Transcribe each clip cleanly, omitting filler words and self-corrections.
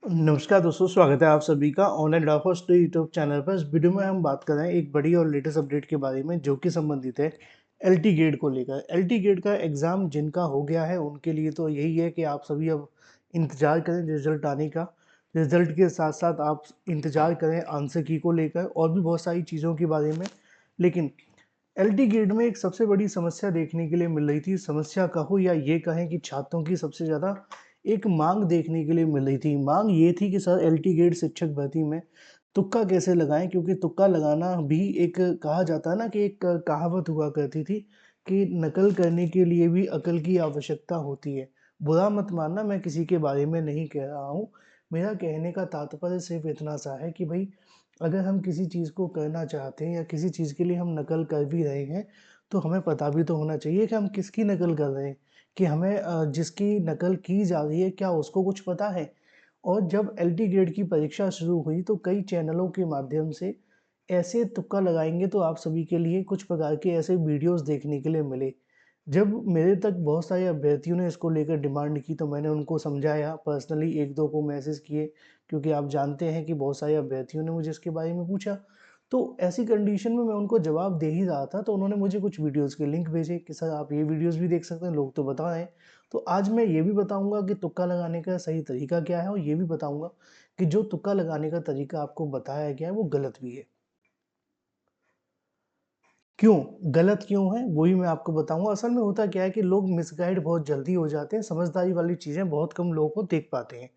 नमस्कार दोस्तों, स्वागत है आप सभी का online draft study YouTube channel पर। इस वीडियो में हम बात कर रहे हैं एक बड़ी और लेटेस्ट अपडेट के बारे में जो कि संबंधित है एलटी गेट को लेकर। एलटी गेट का एग्ज़ाम जिनका हो गया है उनके लिए तो यही है कि आप सभी अब इंतज़ार करें रिजल्ट आने का। रिजल्ट के साथ साथ आप इंतज़ार करें आंसर की को लेकर और भी बहुत सारी चीज़ों के बारे में। लेकिन एलटी गेट में एक सबसे बड़ी समस्या देखने के लिए मिल रही थी। समस्या कहो या ये कहें कि छात्रों की सबसे ज़्यादा एक मांग देखने के लिए मिल रही थी। मांग ये थी कि सर एलटी गेट शिक्षक भर्ती में तुक्का कैसे लगाएं, क्योंकि तुक्का लगाना भी एक कहा जाता है ना कि एक कहावत हुआ करती थी कि नकल करने के लिए भी अकल की आवश्यकता होती है। बुरा मत मानना, मैं किसी के बारे में नहीं कह रहा हूँ। मेरा कहने का तात्पर्य सिर्फ इतना सा है कि भाई अगर हम किसी चीज़ को करना चाहते हैं या किसी चीज़ के लिए हम नकल कर भी रहे हैं, तो हमें पता भी तो होना चाहिए कि हम किसकी नकल कर रहे हैं, कि हमें जिसकी नकल की जा रही है क्या उसको कुछ पता है? और जब एलटी ग्रेड की परीक्षा शुरू हुई तो कई चैनलों के माध्यम से ऐसे तुक्का लगाएँगे तो आप सभी के लिए कुछ प्रकार के ऐसे वीडियोज़ देखने के लिए मिले। जब मेरे तक बहुत सारे अभ्यर्थियों ने इसको लेकर डिमांड की तो मैंने उनको समझाया, पर्सनली 1-2 को मैसेज किए, क्योंकि आप जानते हैं कि बहुत सारे अभ्यर्थियों ने मुझे इसके बारे में पूछा। तो ऐसी कंडीशन में मैं उनको जवाब दे ही रहा था, तो उन्होंने मुझे कुछ वीडियोज़ के लिंक भेजे कि सर आप ये वीडियोज़ भी देख सकते हैं, लोग तो बता रहे हैं। तो आज मैं ये भी बताऊँगा कि तुक्का लगाने का सही तरीका क्या है और ये भी बताऊँगा कि जो तुक्का लगाने का तरीका आपको बताया गया है वो गलत भी है। क्यों? गलत क्यों है? वो ही मैं आपको बताऊँगा। असल में होता क्या है कि लोग मिसगाइड बहुत जल्दी हो जाते हैं, समझदारी वाली चीज़ें बहुत कम लोगों को देख पाते हैं।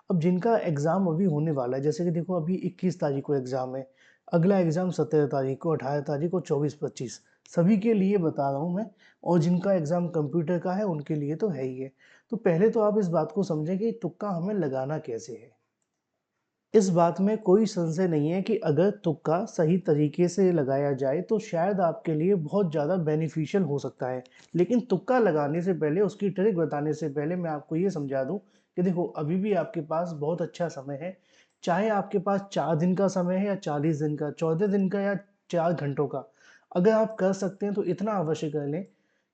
अब जिनका एग्ज़ाम अभी होने वाला है, जैसे कि देखो अभी 21 तारीख को एग्ज़ाम है, अगला एग्ज़ाम 17 तारीख को, 18 तारीख को, 24-25 सभी के लिए बता रहा हूँ मैं। और जिनका एग्ज़ाम कंप्यूटर का है उनके लिए तो है ही है। तो पहले तो आप इस बात को समझें कि तुक्का हमें लगाना कैसे है। इस बात में कोई संशय नहीं है कि अगर तुक्का सही तरीके से लगाया जाए तो शायद आपके लिए बहुत ज़्यादा बेनिफिशियल हो सकता है। लेकिन तुक्का लगाने से पहले, उसकी ट्रिक बताने से पहले मैं आपको ये समझा दूँ कि देखो अभी भी आपके पास बहुत अच्छा समय है। चाहे आपके पास 4 दिन का समय है या 40 दिन का, 14 दिन का या 4 घंटों का। अगर आप कर सकते हैं तो इतना अवश्य कर लें,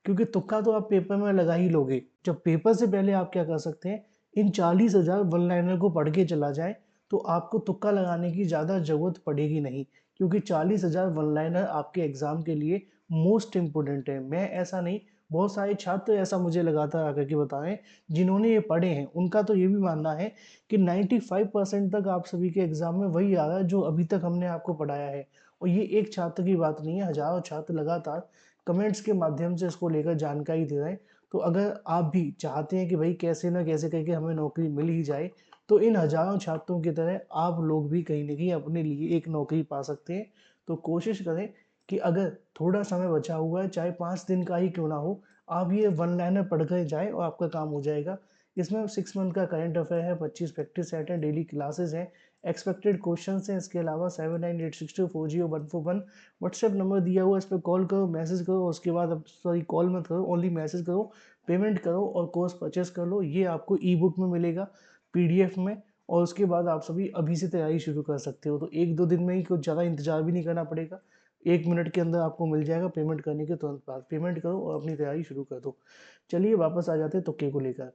क्योंकि तुक्का तो आप पेपर में लगा ही लोगे। जब पेपर से पहले आप क्या कर सकते हैं, इन 40,000 वन लाइनर को पढ़ के चला जाएँ, तो आपको तुक्का लगाने की ज़्यादा ज़रूरत पड़ेगी नहीं, क्योंकि 40,000 वन लाइनर आपके एग्ज़ाम के लिए मोस्ट इम्पोर्टेंट है। मैं ऐसा नहीं, बहुत सारे छात्र ऐसा मुझे लगातार आकर के बता रहे हैं, जिन्होंने ये पढ़े हैं, उनका तो ये भी मानना है कि 95% तक आप सभी के एग्ज़ाम में वही आ रहा है जो अभी तक हमने आपको पढ़ाया है। और ये एक छात्र की बात नहीं है, हज़ारों छात्र लगातार कमेंट्स के माध्यम से इसको लेकर जानकारी दे रहे हैं। तो अगर आप भी चाहते हैं कि भई कैसे न कैसे करके हमें नौकरी मिल ही जाए, तो इन हज़ारों छात्रों की तरह आप लोग भी कहीं न कहीं अपने लिए एक नौकरी पा सकते हैं। तो कोशिश करें कि अगर थोड़ा समय बचा हुआ है, चाहे 5 दिन का ही क्यों ना हो, आप ये वन लाइनर पढ़ कर जाएँ और आपका काम हो जाएगा। इसमें 6 मंथ का करंट अफेयर है, 25 प्रैक्टिस सेट है, डेली क्लासेस हैं, एक्सपेक्टेड क्वेश्चन्स हैं, इसके अलावा 7986240141 व्हाट्सएप नंबर दिया हुआ है, इस पे कॉल करो, मैसेज करो, उसके बाद अब सॉरी कॉल मत करो, ओनली मैसेज करो, पेमेंट करो और कोर्स परचेज़ कर लो। ये आपको ई-बुक में मिलेगा, पीडीएफ में। और उसके बाद आप सभी अभी से तैयारी शुरू कर सकते हो। तो 1-2 दिन में ही कुछ ज़्यादा इंतज़ार भी नहीं करना पड़ेगा। 1 मिनट के अंदर आपको मिल जाएगा पेमेंट करने के तुरंत बाद। पेमेंट करो और अपनी तैयारी शुरू कर दो। चलिए वापस आ जाते हैं तुक्के को लेकर।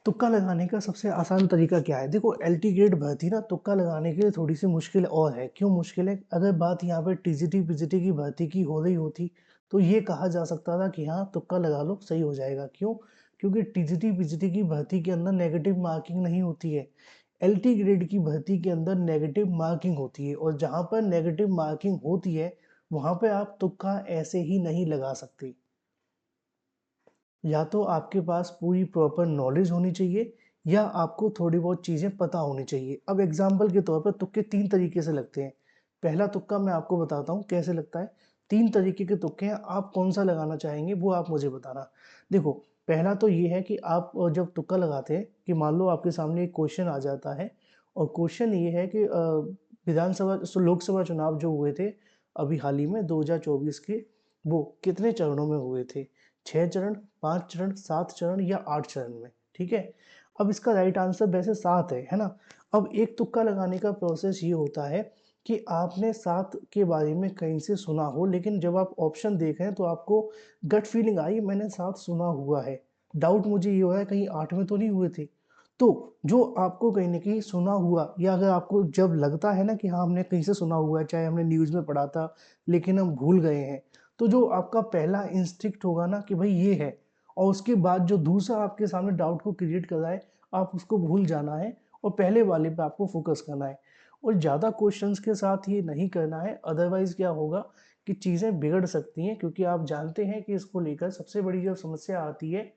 तुक्का लगाने का सबसे आसान तरीका क्या है? देखो एलटी ग्रेड भर्ती ना तुक्का लगाने के लिए थोड़ी-सी मुश्किल और है। क्यों मुश्किल है? अगर बात यहाँ पे टीजीटी-पीजीटी की भर्ती की हो रही होती, तो ये कहा जा सकता था कि हाँ, तुक्का लगा लो, सही हो जाएगा। क्यों? क्योंकि टीजीटी-पीजीटी की भर्ती के अंदर नेगेटिव मार्किंग नहीं होती है। एलटी ग्रेड की भर्ती के अंदर नेगेटिव मार्किंग होती है और जहाँ पर नेगेटिव मार्किंग होती है, वहाँ पे आप तुक्का ऐसे ही नहीं लगा सकते। या तो आपके पास पूरी प्रॉपर नॉलेज होनी चाहिए या आपको थोड़ी बहुत चीज़ें पता होनी चाहिए। अब एग्ज़ाम्पल के तौर पर तुक्के 3 तरीके से लगते हैं। पहला तुक्का मैं आपको बताता हूँ कैसे लगता है। 3 तरीके के तुक्के हैं, आप कौन-सा लगाना चाहेंगे वो आप मुझे बताना। देखो, पहला तो ये है कि आप जब तुक्का लगाते हैं कि मान लो आपके सामने एक क्वेश्चन आ जाता है और क्वेश्चन ये है कि लोकसभा चुनाव जो हुए थे अभी हाल ही में 2024 के, वो कितने चरणों में हुए थे? 6 चरण, 5 चरण, 7 चरण या 8 चरण में, ठीक है? अब इसका राइट आंसर वैसे 7 है ना? अब एक तुक्का लगाने का प्रोसेस ये होता है कि आपने 7 के बारे में कहीं से सुना हो, लेकिन जब आप ऑप्शन देख रहे हैं तो आपको गट फीलिंग आई मैंने 7 सुना हुआ है। डाउट मुझे ये हो रहा है कहीं 8 में तो नहीं हुए थे? तो जो आपको कहीं न कहीं सुना हुआ या अगर आपको जब लगता है ना कि हाँ, हमने कहीं से सुना हुआ है, चाहे हमने न्यूज़ में पढ़ा था, लेकिन हम भूल गए हैं, तो जो आपका पहला इंस्टिंक्ट होगा ना कि भई ये है और उसके बाद जो दूसरा आपके सामने डाउट को क्रिएट कर रहा है, आप उसको भूल जाना है और पहले वाले पे आपको फ़ोकस करना है। और ज़्यादा क्वेश्चन्स के साथ ये नहीं करना है, अदरवाइज़ क्या होगा कि चीज़ें बिगड़ सकती हैं क्योंकि आप जानते हैं कि इसको लेकर सबसे बड़ी जो समस्या आती है,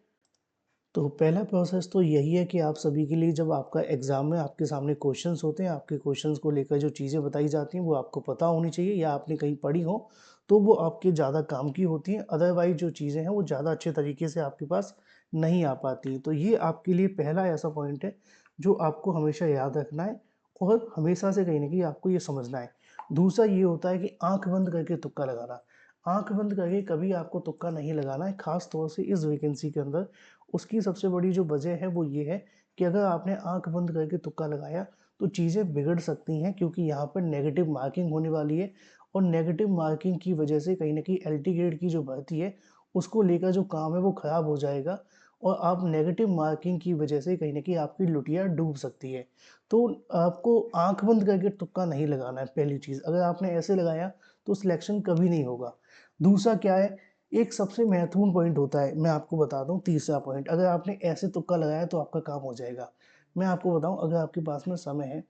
तो पहला प्रोसेस तो यही है कि आप सभी के लिए जब आपका एग्ज़ाम में आपके सामने क्वेश्चंस होते हैं, आपके क्वेश्चंस को लेकर जो चीज़ें बताई जाती हैं, वो आपको पता होनी चाहिए या आपने कहीं पढ़ी हो, तो वो आपके ज़्यादा काम की होती हैं। अदरवाइज़ जो चीज़ें हैं, वो ज़्यादा अच्छे तरीके से आपके पास नहीं आ पाती हैं। तो ये आपके लिए पहला ऐसा पॉइंट है, जो आपको हमेशा याद रखना है और हमेशा से कहीं न कहीं आपको ये समझना है। दूसरा ये होता है कि आँख बंद करके तुक्का लगाना। आँख बंद करके कभी आपको तुक्का नहीं लगाना है, ख़ास तौर से इस वैकेंसी के अंदर। उसकी सबसे बड़ी जो वजह है वो ये है कि अगर आपने आँख बंद करके तुक्का लगाया तो चीज़ें बिगड़ सकती हैं क्योंकि यहाँ पर नेगेटिव मार्किंग होने वाली है और नेगेटिव मार्किंग की वजह से कहीं न कहीं एलटी ग्रेड की जो भर्ती है, उसको लेकर जो काम है वो ख़राब हो जाएगा और आप नेगेटिव मार्किंग की वजह से कहीं न कहीं आपकी लुटिया डूब सकती है। तो आपको आँख बंद करके तुक्का नहीं लगाना है पहली चीज़, अगर आपने ऐसे लगाया तो सिलेक्शन कभी नहीं होगा। दूसरा क्या है, एक सबसे महत्वपूर्ण पॉइंट होता है, मैं आपको बता दूँ तीसरा पॉइंट, अगर आपने ऐसे तुक्का लगाया तो आपका काम हो जाएगा। मैं आपको बताऊँ अगर आपके पास में समय है,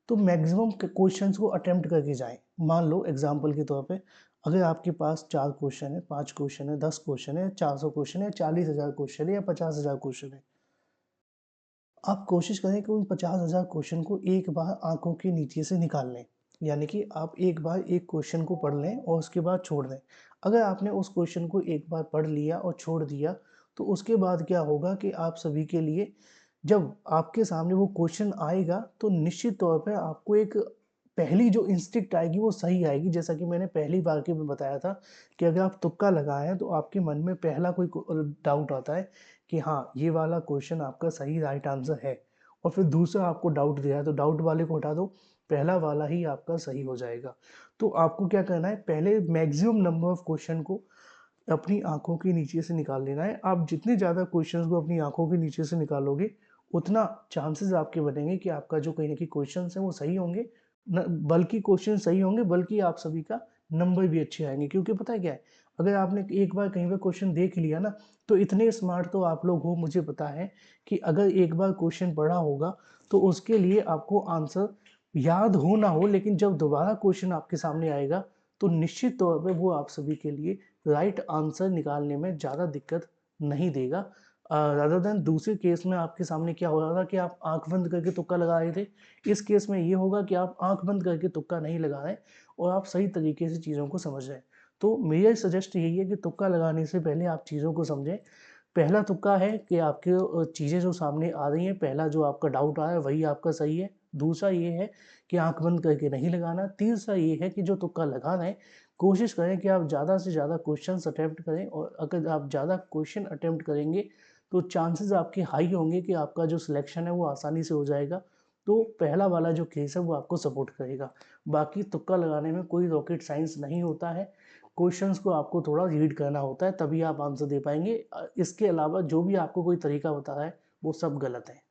तो मैक्सिमम क क्वेश्चंस को अटेम्प्ट करके जाएँ। मान लो एग्ज़ाम्पल के तौर पे अगर आपके पास 4 क्वेश्चन है, 5 क्वेश्चन है, 10 क्वेश्चन है, 400 क्वेश्चन है, 40,000 क्वेश्चन है या 50,000 क्वेश्चन है, आप कोशिश करें कि उन 50,000 क्वेश्चन को एक बार आँखों के नीचे से निकाल लें। यानी कि आप एक बार एक क्वेश्चन को पढ़ लें और उसके बाद छोड़ दें। अगर आपने उस क्वेश्चन को एक बार पढ़ लिया और छोड़ दिया, तो उसके बाद क्या होगा कि आप सभी के लिए जब आपके सामने वो क्वेश्चन आएगा, तो निश्चित तौर पे आपको एक पहली जो इंस्टिंक्ट आएगी वो सही आएगी। जैसा कि मैंने पहली बार के में बताया था कि अगर आप तुक्का लगाएँ तो आपके मन में पहला कोई डाउट आता है कि हाँ, ये वाला क्वेश्चन आपका सही राइट आंसर है और फिर दूसरा आपको डाउट दे रहा है, तो डाउट वाले को हटा दो, पहला वाला ही आपका सही हो जाएगा। तो आपको क्या करना है, पहले मैक्सिमम नंबर ऑफ क्वेश्चन को अपनी आँखों के नीचे से निकाल लेना है। आप जितने ज़्यादा क्वेश्चंस को अपनी आँखों के नीचे से निकालोगे, उतना चांसेस आपके बनेंगे कि आपका जो कहीं न कहीं क्वेश्चंस हैं वो सही होंगे। न बल्कि क्वेश्चन सही होंगे, बल्कि आप सभी का नंबर भी अच्छे आएँगे। क्योंकि पता है क्या है, अगर आपने एक बार कहीं पे क्वेश्चन देख लिया ना, तो इतने स्मार्ट तो आप लोग हो, मुझे पता है कि अगर एक बार क्वेश्चन पढ़ा होगा, तो उसके लिए आपको आंसर याद हो ना हो, लेकिन जब दोबारा क्वेश्चन आपके सामने आएगा, तो निश्चित तौर पे वो आप सभी के लिए राइट आंसर निकालने में ज़्यादा दिक्कत नहीं देगा। रादर देन दूसरे केस में आपके सामने क्या हो रहा था कि आप आँख बंद करके तुक्का लगा रहे थे। इस केस में ये होगा कि आप आँख बंद करके तुक्का नहीं लगा रहे और आप सही तरीके से चीज़ों को समझ रहे हैं। तो मेरा सजेस्ट यही है कि तुक्का लगाने से पहले आप चीज़ों को समझें। पहला तुक्का है कि आपके चीज़ें जो सामने आ रही हैं, पहला जो आपका डाउट आया है वही आपका सही है। दूसरा ये है कि आँख बंद करके नहीं लगाना। तीसरा ये है कि जो तुक्का लगा रहे हैं, कोशिश करें कि आप ज़्यादा से ज़्यादा क्वेश्चन्स अटेम्प्ट करें और अगर आप ज़्यादा क्वेश्चन अटेम्प्ट करेंगे, तो चांसेस आपके हाई होंगे कि आपका जो सिलेक्शन है वो आसानी से हो जाएगा। तो पहला वाला जो केस है वो आपको सपोर्ट करेगा। बाकी तुक्का लगाने में कोई रॉकेट साइंस नहीं होता है। क्वेश्चंस को आपको थोड़ा रीड करना होता है, तभी आप आंसर दे पाएँगे। इसके अलावा जो भी आपको कोई तरीका बता रहा है, वो सब गलत है।